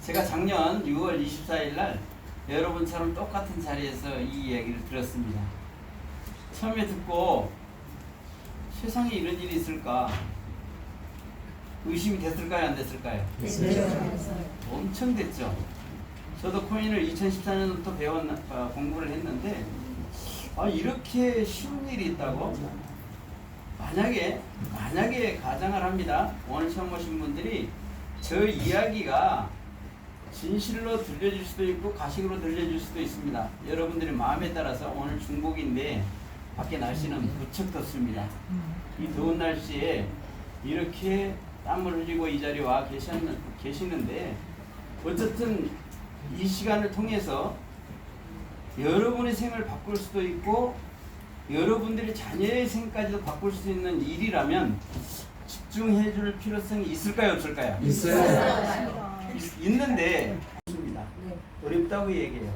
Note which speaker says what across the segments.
Speaker 1: 제가 작년 6월 24일 날 여러분처럼 똑같은 자리에서 이 이야기를 들었습니다. 처음에 듣고 세상에 이런 일이 있을까 의심이 됐을까요? 안 됐을까요? 엄청 됐죠. 저도 코인을 2014년부터 공부를 했는데 이렇게 쉬운 일이 있다고? 만약에 가정을 합니다. 오늘 처음 오신 분들이 저 이야기가 진실로 들려질 수도 있고 가식으로 들려질 수도 있습니다. 여러분들의 마음에 따라서 오늘 중복인데 밖에 날씨는 무척 덥습니다. 이 더운 날씨에 이렇게 땀을 흘리고 이 자리에 와 계시는데 어쨌든 이 시간을 통해서 여러분의 생을 바꿀 수도 있고 여러분들의 자녀의 생까지도 바꿀 수 있는 일이라면 집중해 줄 필요성이 있을까요? 없을까요?
Speaker 2: 있어요.
Speaker 1: 있는데 없습니다. 어렵다고 얘기해요.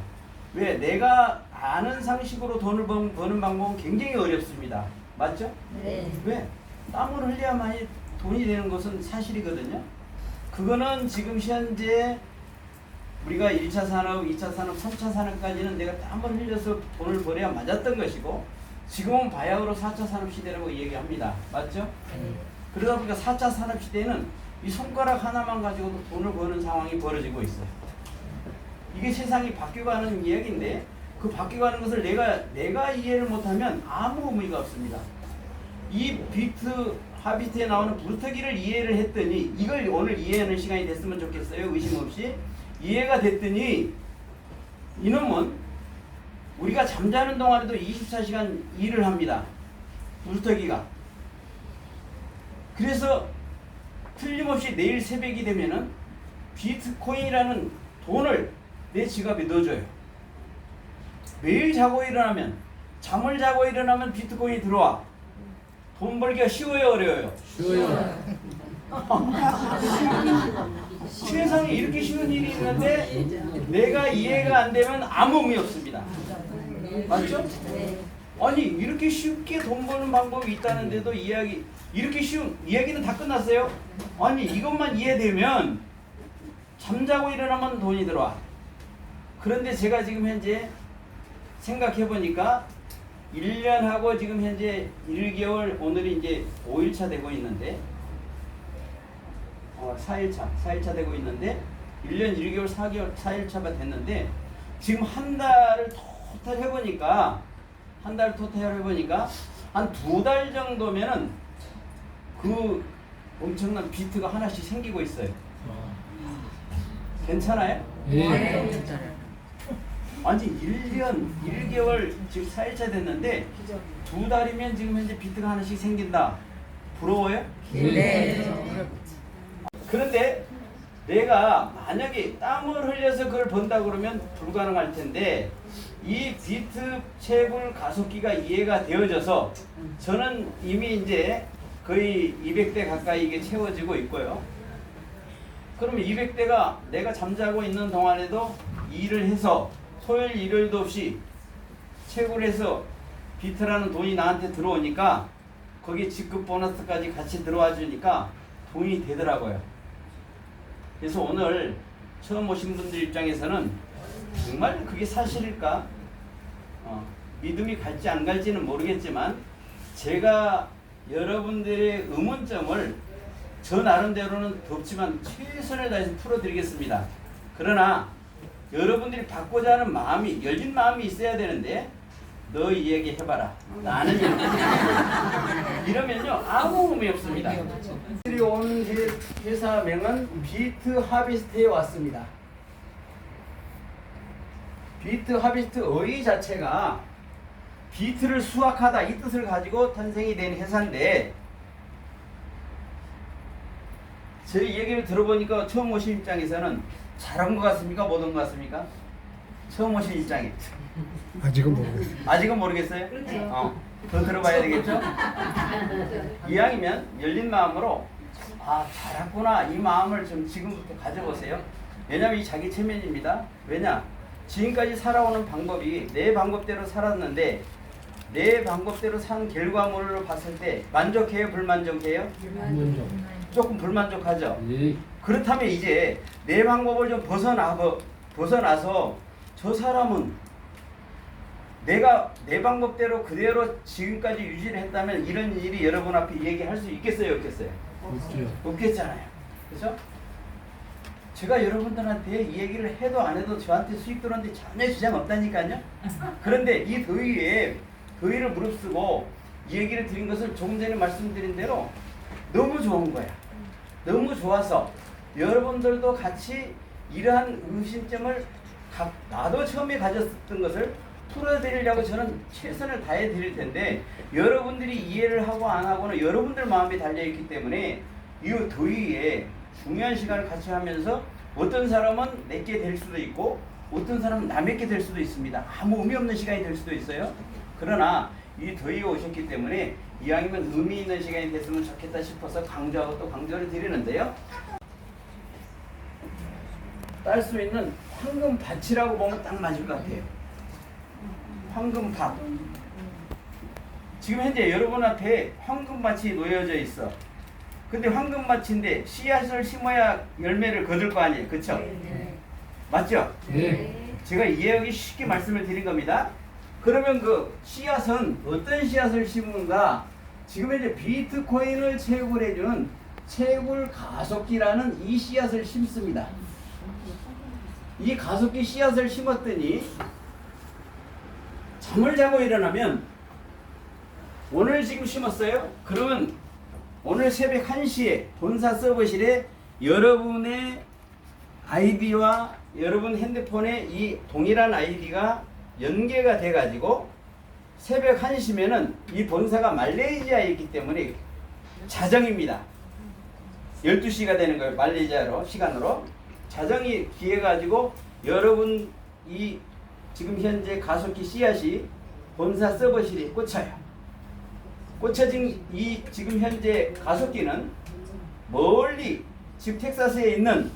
Speaker 1: 왜? 내가 아는 상식으로 돈을 버는 방법은 굉장히 어렵습니다. 맞죠?
Speaker 2: 네.
Speaker 1: 왜? 땀을 흘려야만이 돈이 되는 것은 사실이거든요. 그거는 지금 현재 우리가 1차 산업, 2차 산업, 3차 산업까지는 내가 땀을 흘려서 돈을 벌어야 맞았던 것이고 지금은 바야흐로 4차 산업 시대라고 얘기합니다. 맞죠? 그러다 보니까 4차 산업 시대는 이 손가락 하나만 가지고도 돈을 버는 상황이 벌어지고 있어요. 이게 세상이 바뀌어가는 이야기인데 그 바뀌어가는 것을 내가 이해를 못하면 아무 의미가 없습니다. 이 하비트에 나오는 부르터기를 이해를 했더니 이걸 오늘 이해하는 시간이 됐으면 좋겠어요. 의심 없이 이해가 됐더니 이놈은 우리가 잠자는 동안에도 24시간 일을 합니다. 부르터기가. 그래서 틀림없이 내일 새벽이 되면은 비트코인이라는 돈을 내 지갑에 넣어줘요. 매일 자고 일어나면 잠을 자고 일어나면 비트코인이 들어와. 돈 벌기가 쉬워요, 어려워요?
Speaker 2: 쉬워요.
Speaker 1: 세상에 이렇게 쉬운 일이 있는데 내가 이해가 안 되면 아무 의미 없습니다. 맞죠? 아니 이렇게 쉽게 돈 버는 방법이 있다는데도 이렇게 쉬운 이야기는 다 끝났어요. 아니 이것만 이해되면 잠자고 일어나면 돈이 들어와. 그런데 제가 지금 현재 생각해 보니까 1년하고 지금 현재 1개월 오늘이 이제 5일차 되고 있는데 4일차 되고 있는데 1년 1개월 4일차가 됐는데 지금 한 달을 토탈 해보니까 한 2달 정도면은 그 엄청난 비트가 하나씩 생기고 있어요. 괜찮아요?
Speaker 2: 네.
Speaker 1: 아니 1년 1개월 지금 4일차 됐는데 2달이면 지금 현재 비트가 하나씩 생긴다. 부러워요?
Speaker 2: 네.
Speaker 1: 그런데 내가 만약에 땀을 흘려서 그걸 번다 그러면 불가능할 텐데 이 비트 채굴 가속기가 이해가 되어져서 저는 이미 이제 거의 200대 가까이 이게 채워지고 있고요. 그러면 200대가 내가 잠자고 있는 동안에도 일을 해서 토요일 일요일도 없이 채굴해서 비트라는 돈이 나한테 들어오니까 거기에 직급 보너스까지 같이 들어와 주니까 돈이 되더라고요. 그래서 오늘 처음 오신 분들 입장에서는 정말 그게 사실일까? 믿음이 갈지 안 갈지는 모르겠지만 제가 여러분들의 의문점을 저 나름대로는 덥지만 최선을 다해서 풀어드리겠습니다. 그러나 여러분들이 받고자 하는 마음이 열린 마음이 있어야 되는데 너 이 얘기 해봐라. 나는 이렇게 이러면요 아무 의미 없습니다. 우리 온 회사명은 비트 하비스트에 왔습니다. 비트 하비스트의 자체가 비트를 수확하다 이 뜻을 가지고 탄생이 된 회사인데 저희 얘기를 들어보니까 처음 오신 입장에서는 잘한 것 같습니까? 못 온 것 같습니까? 처음 오신 입장에
Speaker 3: 아직은 모르겠어요.
Speaker 1: 아직은 모르겠어요? 더 들어봐야 되겠죠? 이왕이면 열린 마음으로 잘했구나 이 마음을 좀 지금부터 가져보세요. 왜냐하면 이 자기 체면입니다. 왜냐? 지금까지 살아오는 방법이 내 방법대로 살았는데 내 방법대로 산 결과물로 봤을 때 만족해요? 불만족해요?
Speaker 2: 불만족.
Speaker 1: 조금 불만족하죠?
Speaker 3: 예.
Speaker 1: 그렇다면 이제 내 방법을 좀 벗어나서 저 사람은 내가 내 방법대로 그대로 지금까지 유지를 했다면 이런 일이 여러분 앞에 얘기할 수 있겠어요, 없겠어요?
Speaker 3: 없죠.
Speaker 1: 없겠잖아요. 그죠? 제가 여러분들한테 이 얘기를 해도 안 해도 저한테 수익 들어오는데 전혀 지장 없다니까요. 그런데 이 더위를 무릅쓰고 이 얘기를 드린 것은 조금 전에 말씀드린 대로 너무 좋은 거야. 너무 좋아서 여러분들도 같이 이러한 의심점을 나도 처음에 가졌던 것을 풀어드리려고 저는 최선을 다해 드릴 텐데 여러분들이 이해를 하고 안 하고는 여러분들 마음에 달려있기 때문에 이 더위에 중요한 시간을 같이 하면서 어떤 사람은 내게 될 수도 있고 어떤 사람은 남에게 될 수도 있습니다. 아무 의미 없는 시간이 될 수도 있어요. 그러나 이 더위에 오셨기 때문에 이왕이면 의미 있는 시간이 됐으면 좋겠다 싶어서 강조하고 또 강조를 드리는데요. 딸 수 있는 황금밭이라고 보면 딱 맞을 것 같아요. 황금밭. 지금 현재 여러분 앞에 황금밭이 놓여져 있어. 근데 황금밭인데 씨앗을 심어야 열매를 거둘 거 아니에요. 그쵸?
Speaker 2: 네.
Speaker 1: 맞죠?
Speaker 3: 네.
Speaker 1: 제가 이해하기 쉽게 말씀을 드린 겁니다. 그러면 그 씨앗은 어떤 씨앗을 심는가? 지금 현재 비트코인을 채굴해주는 채굴 가속기라는 이 씨앗을 심습니다. 이 가속기 씨앗을 심었더니 잠을 자고 일어나면 오늘 지금 심었어요? 그러면 오늘 새벽 1시에 본사 서버실에 여러분의 아이디와 여러분 핸드폰에 이 동일한 아이디가 연계가 돼 가지고 새벽 1시면은 이 본사가 말레이시아에 있기 때문에 자정입니다. 12시가 되는 거예요. 말레이시아로 시간으로 자정이 기해 가지고 여러분 이 지금 현재 가속기 씨앗이 본사 서버실에 꽂혀요. 꽂혀진 이 지금 현재 가속기는 멀리 즉 텍사스에 있는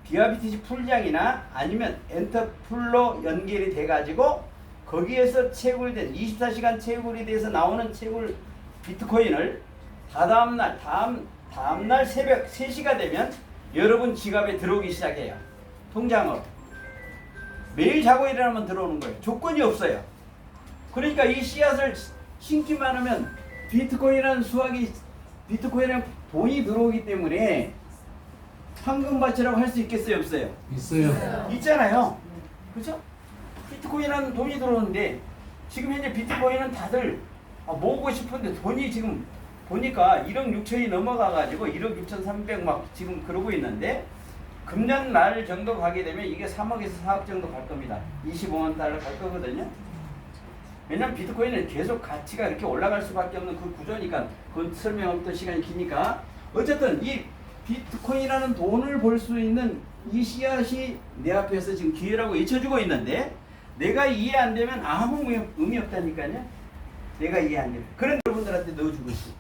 Speaker 1: BRBTC 풀장이나 아니면 엔터풀로 연결이 돼 가지고 거기에서 채굴된 24시간 채굴이 돼서 나오는 채굴 비트코인을 다음날 새벽 3시가 되면 여러분 지갑에 들어오기 시작해요. 통장으로. 매일 자고 일어나면 들어오는 거예요. 조건이 없어요. 그러니까 이 씨앗을 심기만 하면 비트코인이라는 비트코인은 돈이 들어오기 때문에 황금밭이라고 할 수 있겠어요, 없어요?
Speaker 3: 있어요.
Speaker 1: 있잖아요. 그죠? 비트코인은 돈이 들어오는데 지금 현재 비트코인은 다들 모으고 싶은데 돈이 지금 보니까 1억 6천이 넘어가가지고 1억 6천3백 막 지금 그러고 있는데 금년 말 정도 가게 되면 이게 3억에서 4억 정도 갈 겁니다. 25만 달러 갈 거거든요. 왜냐면 비트코인은 계속 가치가 이렇게 올라갈 수밖에 없는 그 구조니까 그건 설명하면 시간이 기니까 어쨌든 이 비트코인이라는 돈을 벌 수 있는 이 씨앗이 내 앞에서 지금 기회라고 잊혀주고 있는데 내가 이해 안 되면 아무 의미 없다니까요. 내가 이해 안 되면 그런 여러분들한테 넣어주고 있어.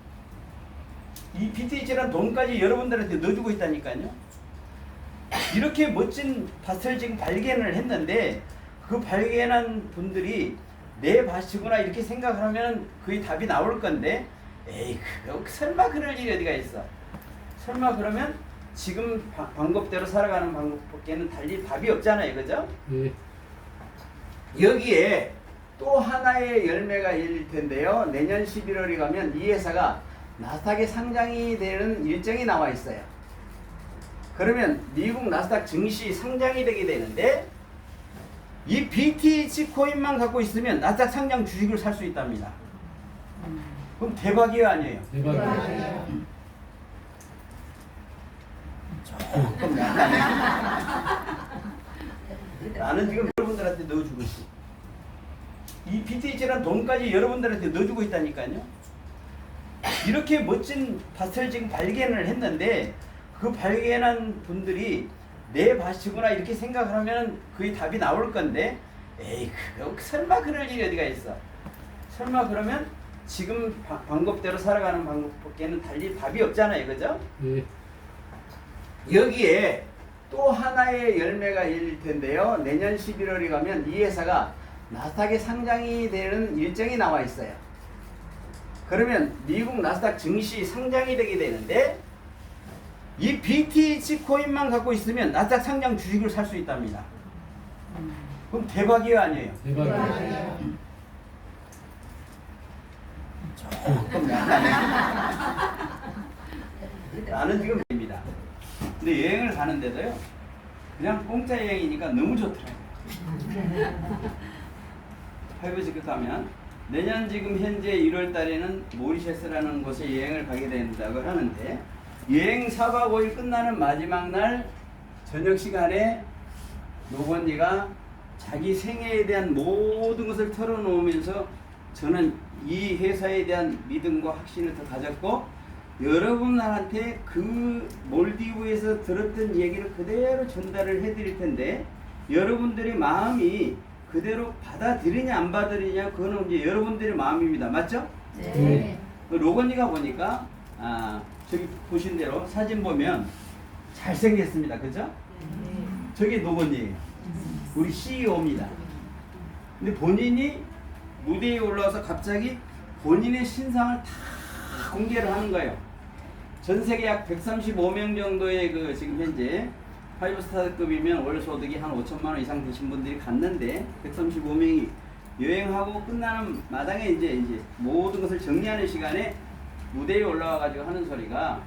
Speaker 1: 이 BTC라는 돈까지 여러분들한테 넣어주고 있다니까요. 이렇게 멋진 밭을 지금 발견을 했는데 그 발견한 분들이 내 밭이구나 이렇게 생각을 하면 그의 답이 나올 건데 에이 설마 그럴 일이 어디가 있어. 설마 그러면 지금 방법대로 살아가는 방법밖에는 달리 답이 없잖아요. 그죠?
Speaker 3: 네.
Speaker 1: 여기에 또 하나의 열매가 열릴 텐데요. 내년 11월에 가면 이 회사가 나스닥에 상장이 되는 일정이 나와 있어요. 그러면 미국 나스닥 증시 상장이 되게 되는데 이 BTC 코인만 갖고 있으면 나스닥 상장 주식을 살 수 있답니다. 그럼 대박이에요, 아니에요?
Speaker 3: 대박이에요.
Speaker 1: 조금 나는 지금 여러분들한테 넣어주고 있어. 이 BTC라는 돈까지 여러분들한테 넣어주고 있다니까요. 이렇게 멋진 밭을 지금 발견을 했는데 그 발견한 분들이 내 밭이구나 이렇게 생각을 하면 그의 답이 나올 건데 에이 설마 그럴 일이 어디가 있어. 설마 그러면 지금 방법대로 살아가는 방법밖에는 달리 답이 없잖아요. 그죠?
Speaker 3: 네.
Speaker 1: 여기에 또 하나의 열매가 열릴 텐데요. 내년 11월에 가면 이 회사가 나스닥에 상장이 되는 일정이 나와 있어요. 그러면 미국 나스닥 증시 상장이 되게 되는데 이 BTC 코인만 갖고 있으면 나스닥 상장 주식을 살 수 있답니다. 그럼 대박이에요, 아니에요?
Speaker 3: 대박이에요.
Speaker 1: 조금 약간 나는 지금 입니다. 근데 여행을 가는데도요, 그냥 공짜 여행이니까 너무 좋더라고요. 할부지급 가면 내년 지금 현재 1월 달에는 모리셔스라는 곳에 여행을 가게 된다고 하는데, 여행 4박 5일 끝나는 마지막 날 저녁 시간에 노건이가 자기 생애에 대한 모든 것을 털어놓으면서 저는 이 회사에 대한 믿음과 확신을 더 가졌고, 여러분한테 그 몰디브에서 들었던 얘기를 그대로 전달을 해드릴 텐데, 여러분들의 마음이 그대로 받아들이냐 안 받아들이냐 그거는 이제 여러분들의 마음입니다. 맞죠?
Speaker 3: 네.
Speaker 1: 로건이가 보니까 저기 보신 대로 사진 보면 잘생겼습니다. 그죠? 저게 노건이에요. 우리 CEO입니다. 근데 본인이 무대에 올라와서 갑자기 본인의 신상을 다 공개를 하는 거예요. 전 세계 약 135명 정도의 그 지금 현재 5스타급이면 월 소득이 한 5천만 원 이상 되신 분들이 갔는데, 135명이 여행하고 끝나는 마당에 이제 모든 것을 정리하는 시간에 무대에 올라와 가지고 하는 소리가,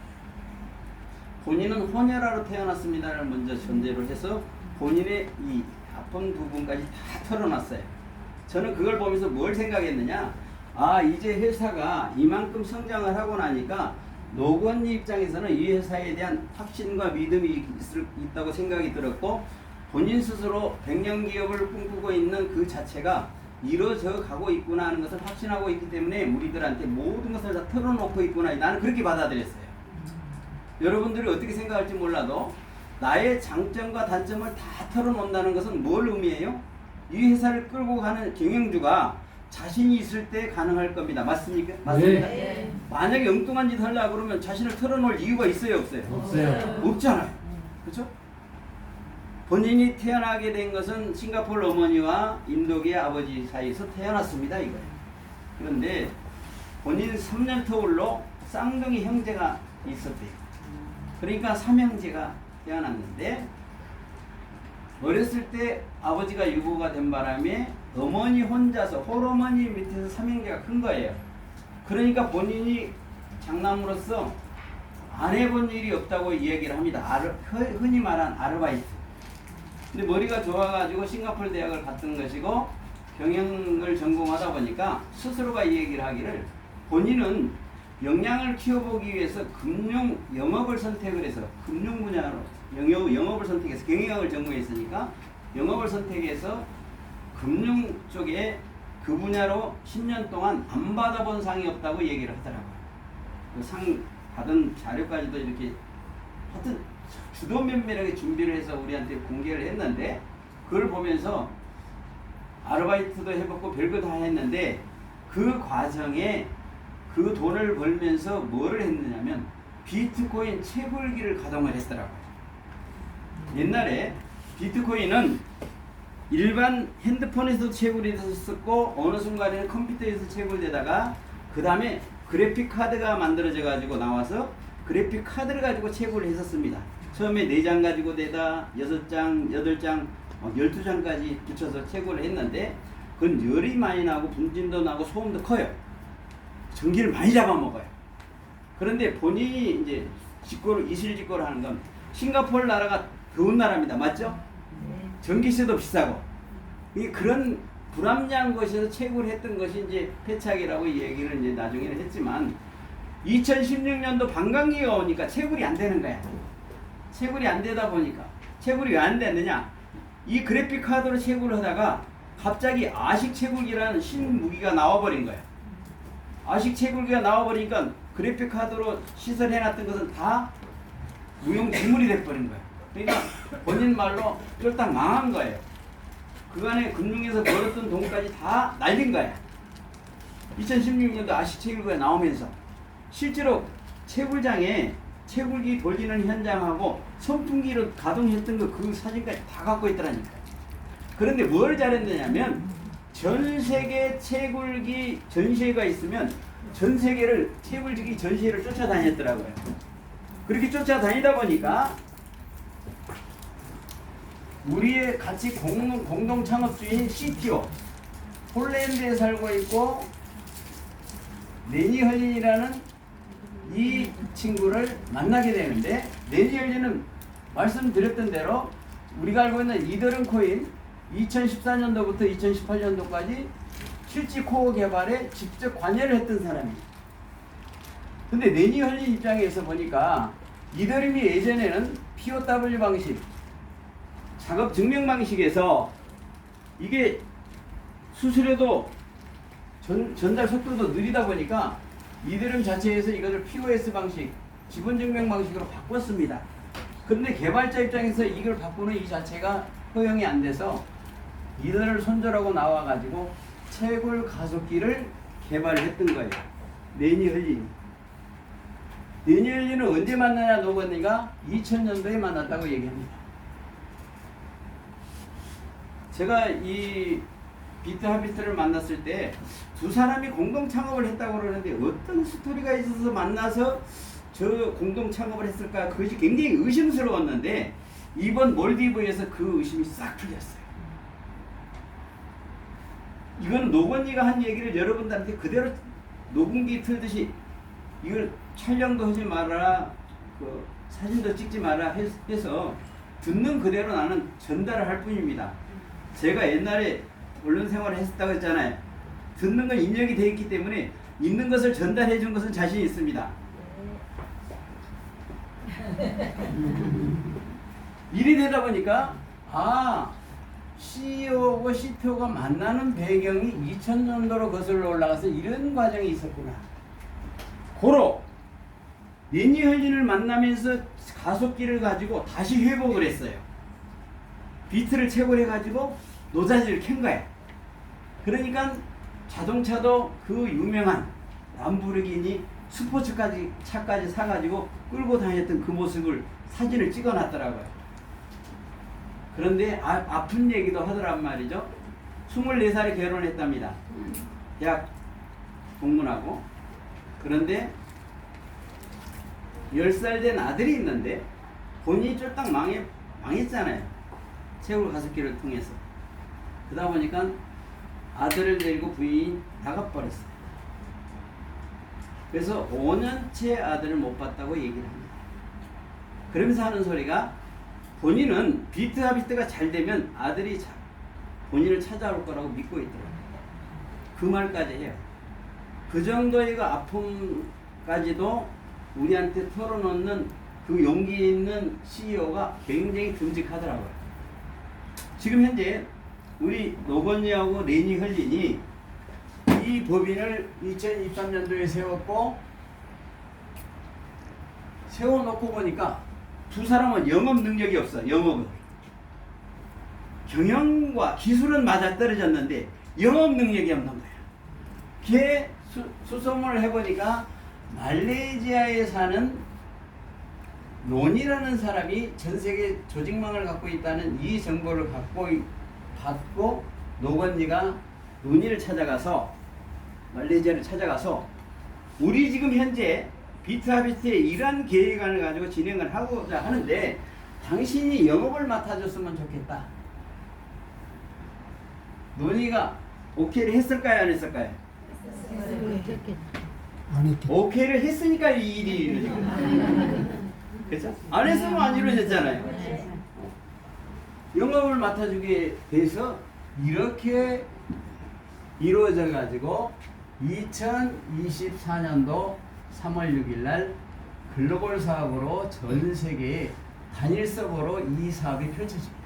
Speaker 1: 본인은 혼혈아로 태어났습니다를 먼저 전제로 해서 본인의 이 아픈 부분까지 다 털어놨어요. 저는 그걸 보면서 뭘 생각했느냐, 이제 회사가 이만큼 성장을 하고 나니까 노건이 입장에서는 이 회사에 대한 확신과 믿음이 있다고 생각이 들었고, 본인 스스로 100년 기업을 꿈꾸고 있는 그 자체가 이루어져 가고 있구나 하는 것을 확신하고 있기 때문에 우리들한테 모든 것을 다 털어놓고 있구나, 나는 그렇게 받아들였어요. 여러분들이 어떻게 생각할지 몰라도 나의 장점과 단점을 다 털어놓는다는 것은 뭘 의미해요? 이 회사를 끌고 가는 경영주가 자신이 있을 때 가능할 겁니다. 맞습니까? 맞습니다.
Speaker 3: 네.
Speaker 1: 만약에 엉뚱한 짓 하려고 그러면 자신을 털어놓을 이유가 있어요, 없어요?
Speaker 3: 없어요.
Speaker 1: 없잖아요. 그렇죠? 본인이 태어나게 된 것은 싱가포르 어머니와 인도계 아버지 사이에서 태어났습니다, 이거예요. 그런데 본인 3년 터울로 쌍둥이 형제가 있었대요. 그러니까 삼형제가 태어났는데, 어렸을 때 아버지가 유부가 된 바람에 어머니 혼자서 홀어머니 밑에서 삼형제가 큰 거예요. 그러니까 본인이 장남으로서 안 해본 일이 없다고 이야기를 합니다. 흔히 말한 아르바이트. 근데 머리가 좋아가지고 싱가포르 대학을 갔던 것이고 경영을 전공하다 보니까 스스로가 이 얘기를 하기를, 본인은 역량을 키워보기 위해서 금융 영업을 선택을 해서, 금융 분야로 영업을 선택해서, 경영학을 전공했으니까 영업을 선택해서 금융 쪽에 그 분야로 10년 동안 안 받아본 상이 없다고 얘기를 하더라고요. 그 상 받은 자료까지도 이렇게 하여튼 주도 면밀하게 준비를 해서 우리한테 공개를 했는데, 그걸 보면서 아르바이트도 해봤고 별거 다 했는데, 그 과정에 그 돈을 벌면서 뭐를 했느냐면 비트코인 채굴기를 가동을 했더라고요. 옛날에 비트코인은 일반 핸드폰에서 채굴이 됐었고, 어느 순간에는 컴퓨터에서 채굴되다가 그 다음에 그래픽 카드가 만들어져 가지고 나와서 그래픽 카드를 가지고 채굴을 했었습니다. 처음에 4장 가지고 되다 6장, 8장, 12장까지 붙여서 채굴을 했는데, 그건 열이 많이 나고 분진도 나고 소음도 커요. 전기를 많이 잡아먹어요. 그런데 본인이 이제 이실직고를 하는 건, 싱가포르 나라가 더운 나라입니다. 맞죠? 전기세도 비싸고, 그런 불합리한 곳에서 채굴을 했던 것이 이제 패착이라고 얘기를 이제 나중에는 했지만, 2016년도 반감기가 오니까 채굴이 안 되는 거야. 채굴이 안 되다 보니까, 채굴이 왜 안 됐느냐? 이 그래픽 카드로 채굴을 하다가 갑자기 아식 채굴기라는 신무기가 나와버린 거야. 아식 채굴기가 나와버리니까 그래픽 카드로 시설해놨던 것은 다 무용지물이 돼버린 거야. 그러니까 본인 말로 쫄딱 망한 거예요. 그간에 금융에서 벌었던 돈까지 다 날린 거야. 2016년도 아식 채굴기가 나오면서 실제로 채굴장에 채굴기 돌리는 현장하고 선풍기로 가동했던 그 사진까지 다 갖고 있더라니까. 그런데 뭘 잘했느냐면, 전 세계 채굴기 전시회가 있으면 전 세계를 채굴기 전시회를 쫓아다녔더라고요. 그렇게 쫓아다니다 보니까 우리의 같이 공동 창업주인 CTO 폴란드에 살고 있고 레니 헐린이라는 이 친구를 만나게 되는데, 레니 헐린은 말씀드렸던 대로 우리가 알고 있는 이더리움 코인 2014년도부터 2018년도까지 실지 코어 개발에 직접 관여를 했던 사람이에요. 근데 레니 헐린 입장에서 보니까 이더리움이 예전에는 POW 방식, 작업 증명 방식에서 이게 수수료도 전달 속도도 느리다 보니까 이더리움 자체에서 이것을 POS 방식, 지분 증명 방식으로 바꿨습니다. 근데 개발자 입장에서 이걸 바꾸는 이 자체가 허용이 안 돼서 이들을 손절하고 나와가지고 채굴 가속기를 개발을 했던 거예요. 레니 헐린. 레니 헐린은 언제 만나냐 노건이가 2000년도에 만났다고 얘기합니다. 제가 이 비트하비트를 만났을 때 두 사람이 공동 창업을 했다고 그러는데 어떤 스토리가 있어서 만나서 저 공동 창업을 했을까, 그것이 굉장히 의심스러웠는데 이번 몰디브에서 그 의심이 싹 풀렸어요. 이건 노건이가 한 얘기를 여러분들한테 그대로 녹음기 틀듯이 이걸 촬영도 하지 말아라, 그 사진도 찍지 마라 해서 듣는 그대로 나는 전달을 할 뿐입니다. 제가 옛날에 언론 생활을 했었다고 했잖아요. 듣는 건 입력이 되어 있기 때문에 있는 것을 전달해 준 것은 자신 있습니다. 일이 되다 보니까 CEO하고 CTO가 만나는 배경이 2000년도로 거슬러 올라가서 이런 과정이 있었구나. 고로 레니 헐린을 만나면서 가속기를 가지고 다시 회복을 했어요. 비트를 채굴해가지고 노자지를 캔 거야. 그러니까 자동차도 그 유명한 람보르기니 스포츠까지 차까지 사가지고 끌고 다녔던 그 모습을 사진을 찍어놨더라고요. 그런데 아픈 얘기도 하더란 말이죠. 24살에 결혼했답니다. 대학 동문하고. 그런데 10살 된 아들이 있는데 본인이 쫄딱 망했잖아요. 채굴 가습기를 통해서. 그러다 보니까 아들을 데리고 부인이 나가버렸어요. 그래서 5년째 아들을 못 봤다고 얘기를 합니다. 그러면서 하는 소리가 본인은 비트하비트가 잘 되면 아들이 본인을 찾아올 거라고 믿고 있더라고요. 그 말까지 해요. 그 정도의 그 아픔까지도 우리한테 털어놓는 그 용기 있는 CEO가 굉장히 듬직하더라고요. 지금 현재 우리 노건이하고 레니 헐린이 이 법인을 2023년도에 세워놓고 보니까 두 사람은 영업 능력이 없어. 영업은 경영과 기술은 맞아떨어졌는데 영업 능력이 없는 거야. 걔 수소문을 해보니까 말레이시아에 사는 론이라는 사람이 전 세계 조직망을 갖고 있다는 이 정보를 받고 노건이가 론이를 찾아가서 말레이시아를 찾아가서 우리 지금 현재 비트하비트의 이러한 계획안을 가지고 진행을 하고자 하는데 당신이 영업을 맡아줬으면 좋겠다. 논의가 오케이를 했을까요, 안 했을까요?
Speaker 3: 안 했겠죠.
Speaker 1: 오케이를 했으니까 이 일이 이루어지고 그렇죠? 안 했으면 안 이루어졌잖아요. 영업을 맡아주게 돼서 이렇게 이루어져 가지고 2024년도 3월 6일 날 글로벌 사업으로 전 세계에 단일 서버로 이 사업이 펼쳐집니다.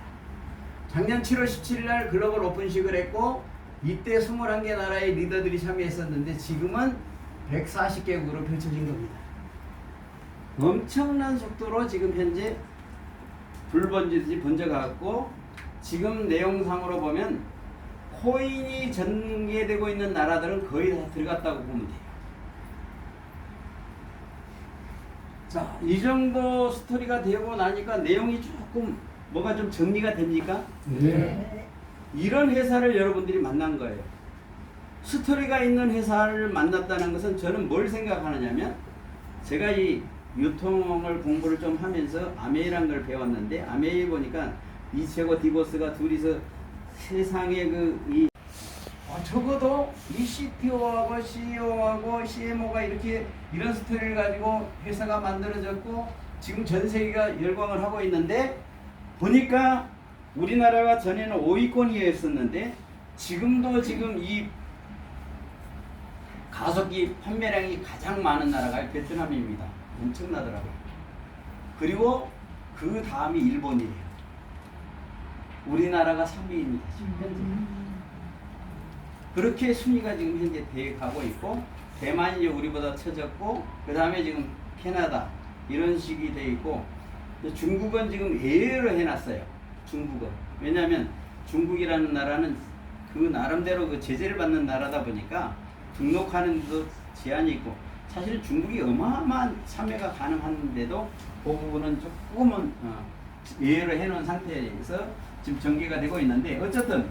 Speaker 1: 작년 7월 17일 날 글로벌 오픈식을 했고 이때 21개 나라의 리더들이 참여했었는데 지금은 140개국으로 펼쳐진 겁니다. 엄청난 속도로 지금 현재 불 번지듯이 번져가고 지금 내용상으로 보면 코인이 전개되고 있는 나라들은 거의 다 들어갔다고 보면 돼요. 자, 이 정도 스토리가 되고 나니까 내용이 조금 뭐가 좀 정리가 됩니까?
Speaker 3: 네.
Speaker 1: 이런 회사를 여러분들이 만난 거예요. 스토리가 있는 회사를 만났다는 것은 저는 뭘 생각하느냐면 제가 이 유통을 공부를 좀 하면서 아메이란 걸 배웠는데 아메이 보니까 이체고 디보스가 둘이서 세상에 적어도 이 CTO하고 CEO하고 CMO가 이렇게 이런 스토리를 가지고 회사가 만들어졌고 지금 전 세계가 열광을 하고 있는데 보니까 우리나라가 전에는 5위권이었었는데 지금도 지금 이 가속기 판매량이 가장 많은 나라가 베트남입니다. 엄청나더라고요. 그리고 그 다음이 일본이에요. 우리나라가 3위입니다. 지금 현재. 그렇게 순위가 지금 현재 돼가고 있고 대만이 이제 우리보다 처졌고 그 다음에 지금 캐나다 이런 식이 돼 있고 중국은 지금 예외로 해놨어요. 중국은 왜냐하면 중국이라는 나라는 그 나름대로 그 제재를 받는 나라다 보니까 등록하는 데도 제한이 있고 사실 중국이 어마어마한 참여가 가능한데도 그 부분은 조금은 예외로 해놓은 상태에서 지금 전개가 되고 있는데 어쨌든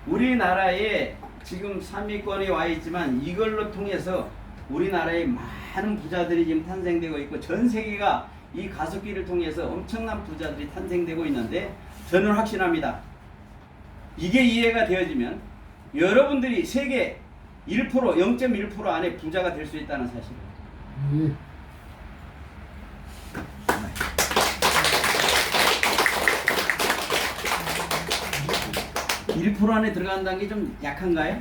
Speaker 1: 우리나라에 지금 3위권에 와 있지만 이걸로 통해서 우리나라에 많은 부자들이 지금 탄생되고 있고 전 세계가 이 가습기를 통해서 엄청난 부자들이 탄생되고 있는데 저는 확신합니다. 이게 이해가 되어지면 여러분들이 세계 1% 0.1% 안에 부자가 될 수 있다는 사실을. 1% 안에 들어간다는 게 좀 약한가요?